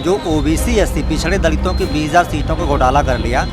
जो OBC SC पिछड़े दलितों की 20,000 सीटों को घोटाला कर लिया।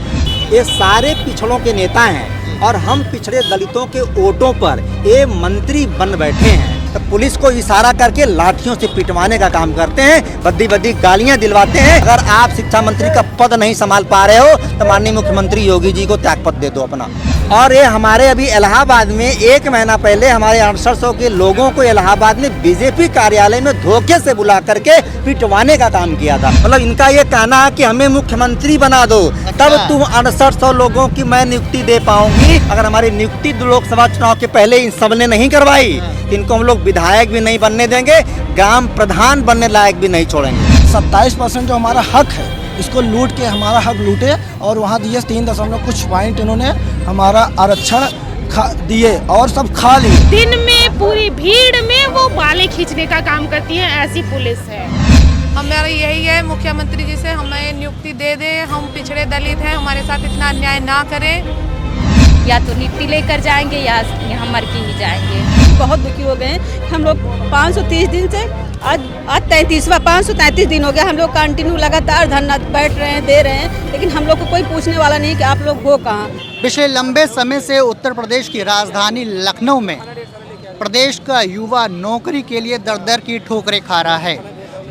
ये सारे पिछड़ों के नेता हैं और हम पिछड़े दलितों के वोटों पर ये मंत्री बन बैठे हैं। तो पुलिस को इशारा करके लाठियों से पिटवाने का काम करते हैं, बद्दी बद्दी गालियां दिलवाते हैं। अगर आप शिक्षा मंत्री का पद नहीं संभाल पा रहे हो तो माननीय मुख्यमंत्री योगी जी को त्यागपत्र दे दो अपना। और ये हमारे अभी इलाहाबाद में 1 महीना पहले हमारे 6800 के लोगों को इलाहाबाद में बीजेपी कार्यालय में धोखे से बुला करके पिटवाने का काम किया था। मतलब इनका ये कहना है कि हमें मुख्यमंत्री बना दो, तब तुम 6800 लोगों की मैं नियुक्ति दे पाऊंगी। अगर हमारी नियुक्ति लोकसभा चुनाव के पहले इन सब ने नहीं करवाई, इनको हम लोग विधायक भी नहीं बनने देंगे, ग्राम प्रधान बनने लायक भी नहीं छोड़ेंगे। 27% जो हमारा हक है, इसको लूट के हमारा हक लूटे और वहाँ दिए 3 कुछ पॉइंट इन्होंने हमारा आरक्षण दिए और सब खा लिए। दिन में पूरी भीड़ में वो बालें खींचने का काम करती है, ऐसी पुलिस है। हमारा यही है, मुख्यमंत्री जी से हमें नियुक्ति दे दें। हम पिछड़े दलित हैं, हमारे साथ इतना अन्याय ना करें। या तो नियुक्ति लेकर जाएंगे या यहाँ मर के ही जाएंगे। बहुत दुखी हो गए हम लोग। 530 दिन से आज 533 दिन हो गया। हम लोग कंटिन्यू लगातार धरना बैठ रहे हैं, दे रहे हैं, लेकिन हम लोग को कोई पूछने वाला नहीं कि आप लोग हो कहाँ। पिछले लंबे समय से उत्तर प्रदेश की राजधानी लखनऊ में प्रदेश का युवा नौकरी के लिए दर दर की ठोकरें खा रहा है।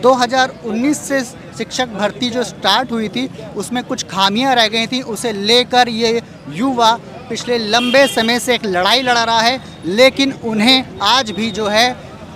2019 से शिक्षक भर्ती जो स्टार्ट हुई थी उसमें कुछ खामियां रह गई थी, उसे लेकर ये युवा पिछले लंबे समय से एक लड़ाई लड़ रहा है, लेकिन उन्हें आज भी जो है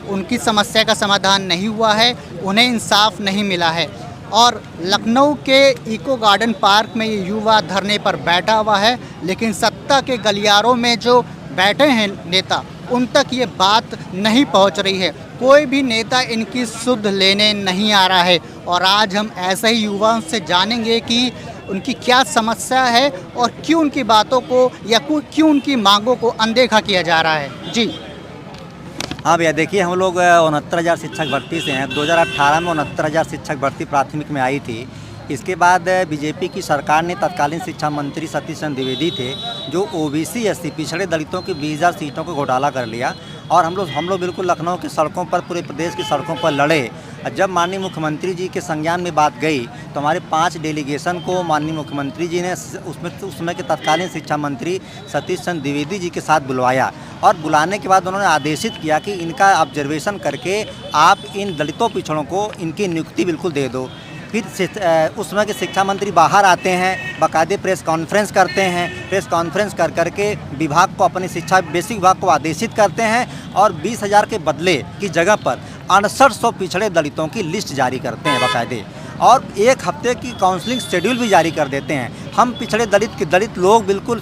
उनकी समस्या का समाधान नहीं हुआ है, उन्हें इंसाफ नहीं मिला है। और लखनऊ के इको गार्डन पार्क में ये युवा धरने पर बैठा हुआ है, लेकिन सत्ता के गलियारों में जो बैठे हैं नेता, उन तक ये बात नहीं पहुंच रही है। कोई भी नेता इनकी सुध लेने नहीं आ रहा है। और आज हम ऐसे ही युवाओं से जानेंगे कि उनकी क्या समस्या है और क्यों उनकी बातों को या क्यों उनकी मांगों को अनदेखा किया जा रहा है। जी हाँ भैया, देखिए हम लोग 69,000 शिक्षक भर्ती से हैं। 2018 में 69,000 शिक्षक भर्ती प्राथमिक में आई थी। इसके बाद बीजेपी की सरकार ने तत्कालीन शिक्षा मंत्री सतीश चंद्र द्विवेदी थे, जो ओबीसी एससी पिछड़े दलितों की 20,000 सीटों को घोटाला कर लिया। और हम लोग बिल्कुल लखनऊ की सड़कों पर, पूरे प्रदेश की सड़कों पर लड़े। जब माननीय मुख्यमंत्री जी के संज्ञान में बात गई तो हमारे 5 डेलीगेशन को माननीय मुख्यमंत्री जी ने उस समय के तत्कालीन शिक्षा मंत्री सतीश चंद्र द्विवेदी जी के साथ बुलवाया। और बुलाने के बाद उन्होंने आदेशित किया कि इनका ऑब्जर्वेशन करके आप इन दलितों पिछड़ों को इनकी नियुक्ति बिल्कुल दे दो। फिर उस समय के शिक्षा मंत्री बाहर आते हैं, बाकायदे प्रेस कॉन्फ्रेंस करते हैं। प्रेस कॉन्फ्रेंस कर करके विभाग को, अपनी शिक्षा बेसिक विभाग को आदेशित करते हैं और 20,000 के बदले की जगह पर 6800 पिछड़े दलितों की लिस्ट जारी करते हैं बाकायदे। और 1 हफ्ते की काउंसलिंग शेड्यूल भी जारी कर देते हैं। हम पिछड़े दलित लोग बिल्कुल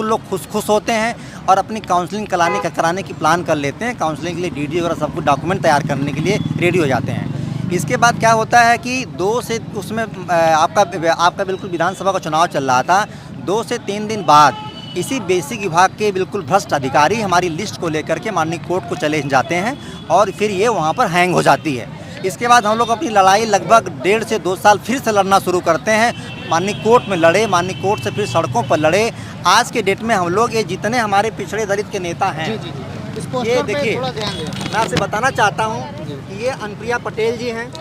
लोग खुश होते हैं और अपनी काउंसलिंग कराने की प्लान कर लेते हैं। काउंसलिंग के लिए डीडी वगैरह सब कुछ डॉक्यूमेंट तैयार करने के लिए रेडी हो जाते हैं। इसके बाद क्या होता है कि 2 से उसमें आपका बिल्कुल विधानसभा का चुनाव चल रहा था। 2 से 3 दिन बाद इसी बेसिक विभाग के बिल्कुल भ्रष्ट अधिकारी हमारी लिस्ट को लेकर के माननीय कोर्ट को चले जाते हैं और फिर ये वहाँ पर हैंग हो जाती है। इसके बाद हम लोग अपनी लड़ाई लगभग 1.5 से 2 साल फिर से लड़ना शुरू करते हैं। माननीय कोर्ट में लड़े, माननीय कोर्ट से फिर सड़कों पर लड़े। आज के डेट में हम लोग ये जितने हमारे पिछड़े दलित के नेता हैं, ये देखिए, मैं आपसे बताना चाहता हूँ कि ये अनुप्रिया पटेल जी हैं,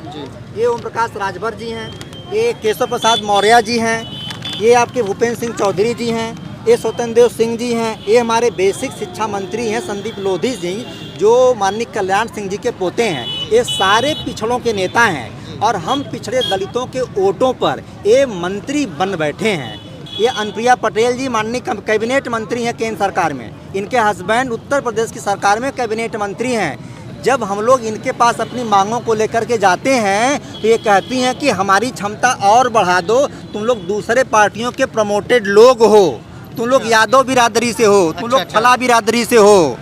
ये ओम प्रकाश राजभर जी हैं, ये केशव प्रसाद मौर्य जी हैं, ये आपके भूपेंद्र सिंह चौधरी जी हैं, ये स्वतंत्र देव सिंह जी हैं, ये हमारे बेसिक शिक्षा मंत्री हैं संदीप लोधी जी, जो माननीय कल्याण सिंह जी के पोते हैं। ये सारे पिछड़ों के नेता हैं और हम पिछड़े दलितों के वोटों पर ये मंत्री बन बैठे हैं। ये अनुप्रिया पटेल जी माननीय कैबिनेट मंत्री हैं केंद्र सरकार में, इनके हस्बैंड उत्तर प्रदेश की सरकार में कैबिनेट मंत्री हैं। जब हम लोग इनके पास अपनी मांगों को लेकर के जाते हैं तो ये कहती हैं कि हमारी क्षमता और बढ़ा दो, तुम लोग दूसरे पार्टियों के प्रमोटेड लोग हो, तुम लोग यादव बिरादरी से हो, तुम लोग फला बिरादरी से हो,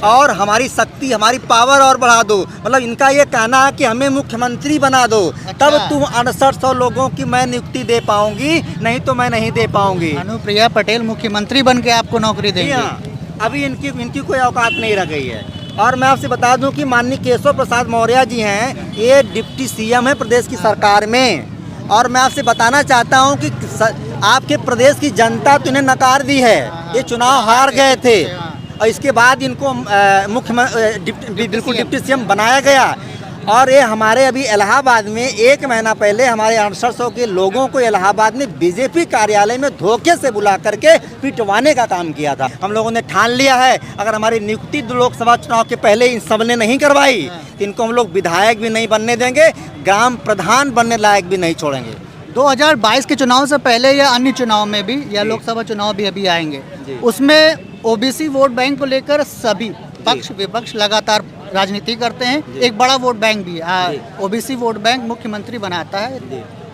और हमारी शक्ति, हमारी पावर और बढ़ा दो। मतलब इनका ये कहना है कि हमें मुख्यमंत्री बना दो, तब तुम 6800 लोगों की मैं नियुक्ति दे पाऊंगी, नहीं तो मैं नहीं दे पाऊंगी। अनुप्रिया पटेल मुख्यमंत्री बन के आपको नौकरी देंगे? अभी इनकी कोई औकात नहीं रह गई है। और मैं आपसे बता दूं कि माननीय केशव प्रसाद मौर्य जी हैं, ये डिप्टी सीएम है प्रदेश की सरकार में। और मैं आपसे बताना चाहता हूं कि आपके प्रदेश की जनता तो इन्हें नकार दी है, ये चुनाव हार गए थे और इसके बाद इनको बिल्कुल डिप्टी सीएम बनाया गया। और ये हमारे अभी इलाहाबाद में 1 महीना पहले हमारे 6800 के लोगों को इलाहाबाद में बीजेपी कार्यालय में धोखे से बुला करके पिटवाने का काम किया था। हम लोगों ने ठान लिया है, अगर हमारी नियुक्ति लोकसभा चुनाव के पहले इन सब ने नहीं करवाई तो इनको हम लोग विधायक भी नहीं बनने देंगे, ग्राम प्रधान बनने लायक भी नहीं छोड़ेंगे। 2022 के चुनाव से पहले या अन्य चुनाव में भी या लोकसभा चुनाव भी अभी आएंगे, उसमें ओबीसी वोट बैंक को लेकर सभी पक्ष विपक्ष लगातार राजनीति करते हैं। एक बड़ा वोट बैंक भी है, ओबीसी वोट बैंक मुख्यमंत्री बनाता है,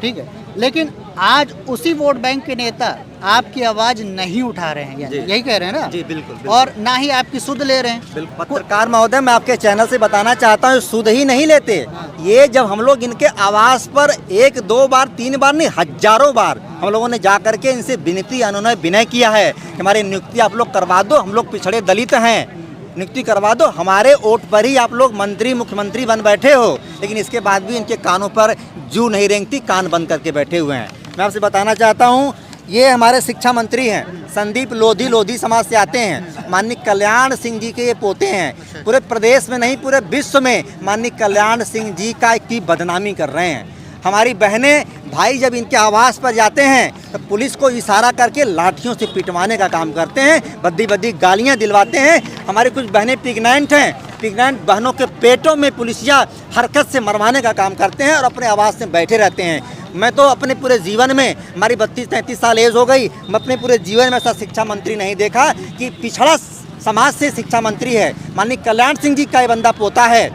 ठीक है, लेकिन आज उसी वोट बैंक के नेता आपकी आवाज नहीं उठा रहे हैं, यही कह रहे हैं ना? जी बिल्कुल, और ना ही आपकी सुध ले रहे हैं। पत्रकार महोदय, मैं आपके चैनल से बताना चाहता हूँ, सुध ही नहीं लेते ये। जब हम लोग इनके आवास पर 1, 2 बार 3 बार नहीं, हजारों बार हम लोगों ने जा करके इनसे विनती अनुनय विनय किया है कि हमारी नियुक्ति आप लोग करवा दो, हम लोग पिछड़े दलित हैं, नियुक्ति करवा दो, हमारे वोट पर ही आप लोग मंत्री मुख्यमंत्री बन बैठे हो। लेकिन इसके बाद भी इनके कानों पर जू नहीं रेंगती, कान बंद करके बैठे हुए हैं। मैं आपसे बताना चाहता हूँ, ये हमारे शिक्षा मंत्री हैं संदीप लोधी, लोधी समाज से आते हैं। माननीय कल्याण सिंह जी के ये पोते हैं, पूरे प्रदेश में नहीं पूरे विश्व में माननीय कल्याण सिंह जी की बदनामी कर रहे हैं। हमारी बहनें भाई जब इनके आवास पर जाते हैं तो पुलिस को इशारा करके लाठियों से पिटवाने का काम करते हैं, बद्दी बद्दी गालियां दिलवाते हैं। हमारी कुछ बहनें प्रेग्नेंट हैं, प्रेग्नेंट बहनों के पेटों में पुलिसिया हरकत से मरवाने का काम करते हैं और अपने आवास में बैठे रहते हैं। मैं तो अपने पूरे जीवन में, हमारी 32-33 साल एज हो गई, मैं अपने पूरे जीवन में ऐसा शिक्षा मंत्री नहीं देखा कि पिछड़ा समाज से शिक्षा मंत्री है। माननीय कल्याण सिंह जी का ये बंदा पोता है।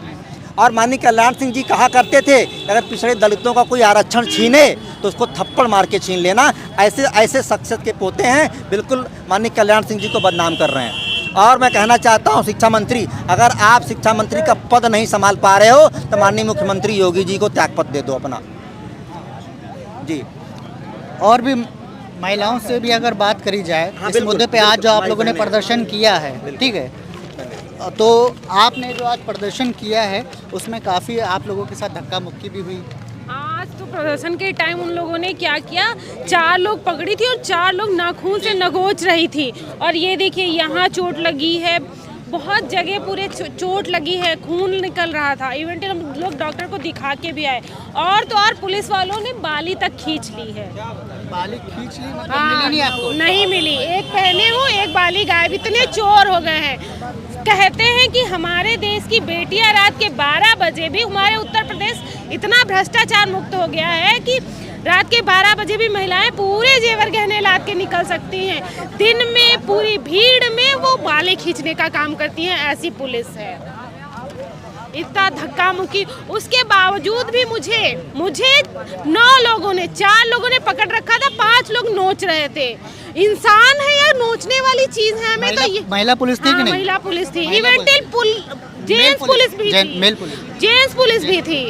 और माननीय कल्याण सिंह जी कहा करते थे अगर पिछड़े दलितों का कोई आरक्षण छीने तो उसको थप्पड़ मार के छीन लेना। ऐसे शख्सियत के पोते हैं, बिल्कुल माननीय कल्याण सिंह जी को बदनाम कर रहे हैं। और मैं कहना चाहता हूं शिक्षा मंत्री, अगर आप शिक्षा मंत्री का पद नहीं संभाल पा रहे हो तो माननीय मुख्यमंत्री योगी जी को त्यागपत्र दे दो अपना। जी, और भी महिलाओं से भी अगर बात करी जाए इस मुद्दे पे, आज जो आप लोगों ने प्रदर्शन किया है, ठीक है, तो आपने जो आज प्रदर्शन किया है उसमें काफ़ी आप लोगों के साथ धक्का मुक्की भी हुई। आज तो प्रदर्शन के टाइम उन लोगों ने क्या किया, 4 लोग पकड़ी थी और 4 लोग नाखून से नगोच रही थी। और ये देखिए यहाँ चोट लगी है, बहुत जगह पूरे चोट लगी है, खून निकल रहा था। इवेंट हम लोग डॉक्टर को दिखा के भी आए। और तो और पुलिस वालों ने बाली तक खींच ली है। बाली खींच ली मतलब मिली नहीं आपको? नहीं मिली, एक पहने हूँ, एक बाली गायब। इतने चोर हो गए हैं। कहते हैं कि हमारे देश की बेटियां रात के 12 बजे भी, हमारे उत्तर प्रदेश इतना भ्रष्टाचार मुक्त हो गया है कि रात के 12 बजे भी महिलाएं पूरे जेवर गहने लाद के निकल सकती हैं। दिन में पूरी भीड़ में वो बालें खींचने का काम करती हैं, ऐसी पुलिस है। इतना धक्का मुक्की, उसके बावजूद भी मुझे 9 लोगों ने, 4 लोगों ने पकड़ रखा था, 5 लोग नोच रहे थे। इंसान है या नोचने वाली चीज है? हमें तो ये महिला पुलिस थी कि नहीं? महिला पुलिस थी, इवेंटल जेंट्स पुलिस भी थी, जेंट्स पुलिस भी थी।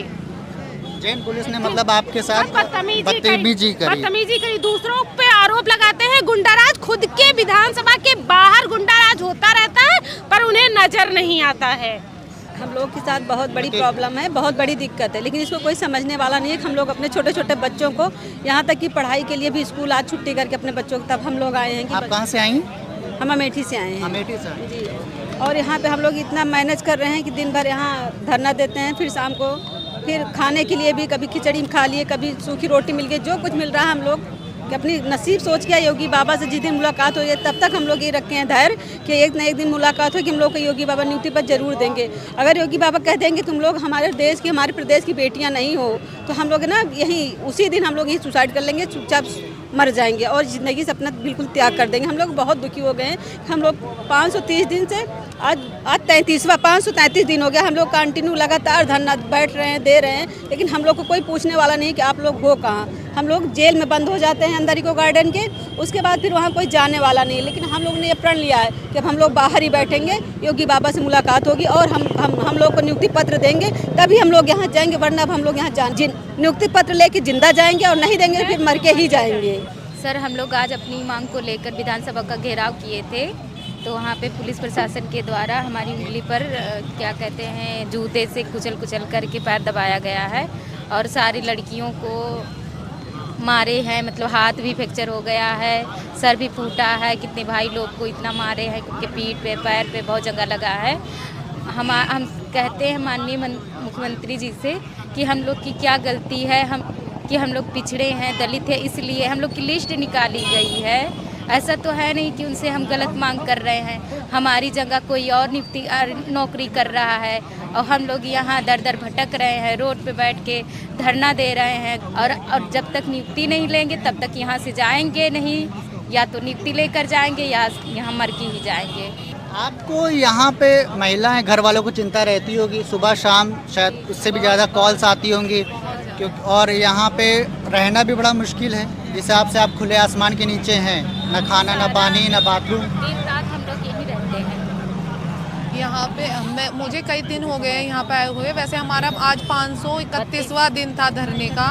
जैन पुलिस ने मतलब आपके साथ बदतमीजी करी। दूसरों पे आरोप लगाते हैं गुंडाराज, खुद के विधानसभा के बाहर गुंडाराज होता रहता है पर उन्हें नजर नहीं आता है। हम लोग के साथ बहुत बड़ी प्रॉब्लम है, बहुत बड़ी दिक्कत है, लेकिन इसको कोई समझने वाला नहीं है। हम लोग अपने छोटे छोटे बच्चों को, यहाँ तक कि पढ़ाई के लिए भी स्कूल आज छुट्टी करके अपने बच्चों को, तब हम लोग आए हैं कि आप कहाँ से आई? हम अमेठी से आए हैं। अमेठी से जी। और यहाँ पे हम लोग इतना मैनेज कर रहे हैं कि दिन भर यहाँ धरना देते हैं, फिर शाम को फिर खाने के लिए भी कभी खिचड़ी खा लिए, कभी सूखी रोटी मिल गई, जो कुछ मिल रहा है हम लोग कि अपनी नसीब सोच के योगी बाबा से जिस दिन मुलाकात हो जाए तब तक हम लोग ये रखे हैं धैर्य कि एक न एक दिन मुलाकात हो कि हम लोग को योगी बाबा नियुक्ति पर जरूर देंगे। अगर योगी बाबा कह देंगे तुम लोग हमारे देश की, हमारे प्रदेश की बेटियां नहीं हो, तो हम लोग ना यहीं उसी दिन हम लोग यहीं सुसाइड कर लेंगे, चुपचाप मर जाएंगे और ज़िंदगी से अपना बिल्कुल त्याग कर देंगे। हम लोग बहुत दुखी हो गए हैं। हम लोग 530 दिन से आज 533 दिन हो गया, हम लोग कंटिन्यू लगातार धरना बैठ रहे हैं, दे रहे हैं, लेकिन हम लोग को कोई पूछने वाला नहीं कि आप लोग हो कहाँ। हम लोग जेल में बंद हो जाते हैं अंदर इको गार्डन के, उसके बाद फिर वहाँ कोई जाने वाला नहीं। लेकिन हम लोग ने ये प्रण लिया है कि अब हम लोग बाहर ही बैठेंगे, योगी बाबा से मुलाकात होगी और हम लोग को नियुक्ति पत्र देंगे, तभी हम लोग यहाँ जाएंगे, वरना अब हम लोग यहाँ नियुक्ति पत्र लेके जिंदा जाएंगे और नहीं देंगे फिर मर के ही जाएंगे। सर, हम लोग आज अपनी मांग को लेकर विधानसभा का घेराव किए थे, तो वहाँ पे पुलिस प्रशासन के द्वारा हमारी उंगली पर क्या कहते हैं, जूते से कुचल करके पैर दबाया गया है और सारी लड़कियों को मारे हैं, मतलब हाथ भी फ्रैक्चर हो गया है, सर भी फूटा है। कितने भाई लोग को इतना मारे हैं, उनके पीठ पे पैर पे बहुत जगह लगा है। हम कहते हैं माननीय मुख्यमंत्री जी से कि हम लोग की क्या गलती है, हम लोग पिछड़े हैं, दलित है, इसलिए हम लोग की लिस्ट निकाली गई है। ऐसा तो है नहीं कि उनसे हम गलत मांग कर रहे हैं। हमारी जगह कोई और नौकरी कर रहा है और हम लोग यहाँ दर दर भटक रहे हैं, रोड पे बैठ के धरना दे रहे हैं। और जब तक नियुक्ति नहीं लेंगे तब तक यहाँ से जाएंगे नहीं, या तो नियुक्ति लेकर जाएंगे या यहाँ मर के ही जाएंगे। आपको यहाँ पे महिलाएं, घर वालों को चिंता रहती होगी, सुबह शाम शायद उससे भी ज़्यादा कॉल्स आती होंगी, क्योंकि और यहाँ पे रहना भी बड़ा मुश्किल है। जिस हिसाब से आप खुले आसमान के नीचे हैं, न खाना, न पानी, न बाथरूम। दिन रात हम लोग यहीं रहते हैं। यहाँ पे मुझे कई दिन हो गए यहाँ पे आए हुए। वैसे हमारा आज 531वां दिन था धरने का,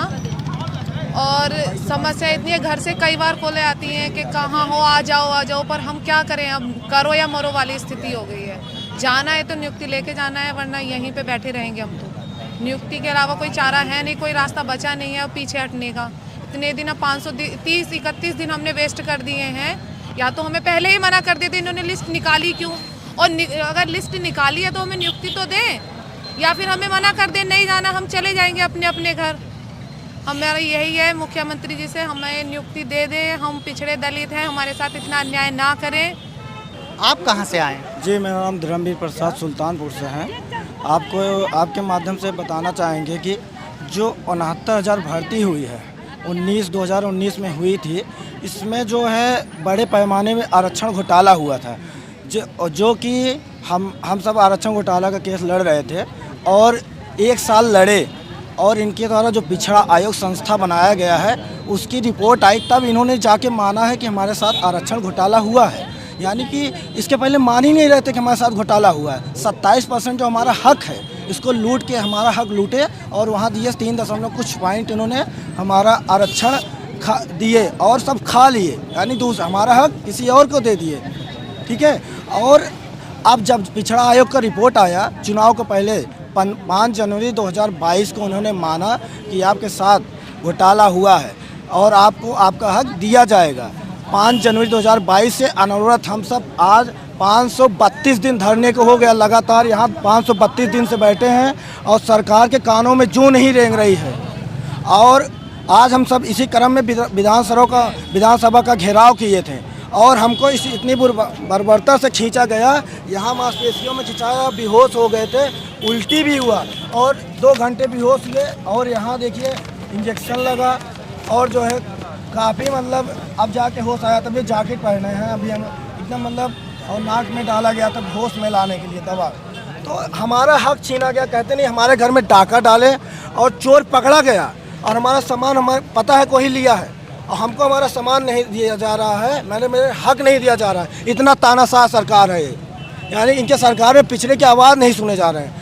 और समस्या इतनी है, घर से कई बार कॉलें आती हैं कि कहाँ हो, आ जाओ, पर हम क्या करें, अब करो या मरो वाली स्थिति हो गई है। जाना है तो नियुक्ति लेके जाना है, वरना यहीं पे बैठे रहेंगे हम तो। नियुक्ति के अलावा कोई चारा है नहीं, कोई रास्ता बचा नहीं है पीछे हटने का। इतने दिन, अब 531 दिन हमने वेस्ट कर दिए हैं। या तो हमें पहले ही मना कर देते, इन्होंने लिस्ट निकाली क्यों, और अगर लिस्ट निकाली है तो हमें नियुक्ति तो दें, या फिर हमें मना कर दें नहीं जाना, हम चले जाएंगे अपने अपने घर। हमारा यही है मुख्यमंत्री जी से, हमें नियुक्ति दे दें। हम पिछड़े दलित हैं, हमारे साथ इतना अन्याय ना करें। आप कहाँ से आए? जी, मेरा नाम धर्मवीर प्रसाद सुल्तानपुर से है। आपको आपके माध्यम से बताना चाहेंगे कि जो 69,000 भर्ती हुई है 2019 में हुई थी, इसमें जो है बड़े पैमाने में आरक्षण घोटाला हुआ था, जो कि हम सब आरक्षण घोटाला का केस लड़ रहे थे और 1 साल लड़े, और इनके द्वारा जो पिछड़ा आयोग संस्था बनाया गया है उसकी रिपोर्ट आई, तब इन्होंने जाके माना है कि हमारे साथ आरक्षण घोटाला हुआ है। यानी कि इसके पहले मान ही नहीं रहे थे कि हमारे साथ घोटाला हुआ है। 27% जो हमारा हक है इसको लूट के हमारा हक लूटे, और वहाँ दिए 3 कुछ पॉइंट इन्होंने हमारा आरक्षण दिए और सब खा लिए, यानी हमारा हक किसी और को दे दिए। ठीक है। और अब जब पिछड़ा आयोग का रिपोर्ट आया चुनाव को पहले 5 जनवरी 2022 को, उन्होंने माना कि आपके साथ घोटाला हुआ है और आपको आपका हक दिया जाएगा। 5 जनवरी 2022 से अनवरत हम सब आज 532 दिन धरने को हो गया, लगातार यहाँ 532 दिन से बैठे हैं और सरकार के कानों में जूं नहीं रेंग रही है। और आज हम सब इसी क्रम में विधानसभा का घेराव किए थे, और हमको इतनी बर्बरता से खींचा गया, यहाँ मांसपेशियों में खिंचाया, बेहोश हो गए थे, उल्टी भी हुआ और 2 घंटे बेहोश हुए। और यहाँ देखिए इंजेक्शन लगा, और जो है काफ़ी मतलब अब जाके होश आया, तब ये जैकेट पहने हैं अभी हम एकदम मतलब, और नाक में डाला गया तब होश में लाने के लिए दवा। तो हमारा हक छीना गया। कहते नहीं हमारे घर में डाका डाले और चोर पकड़ा गया, और हमारा सामान हमारे पता है कोई लिया है, और हमको हमारा सामान नहीं दिया जा रहा है, मेरे हक नहीं दिया जा रहा है। इतना तानाशाह सरकार है ये, यानी इनके सरकार में पिछड़े की आवाज़ नहीं सुने जा रहे हैं।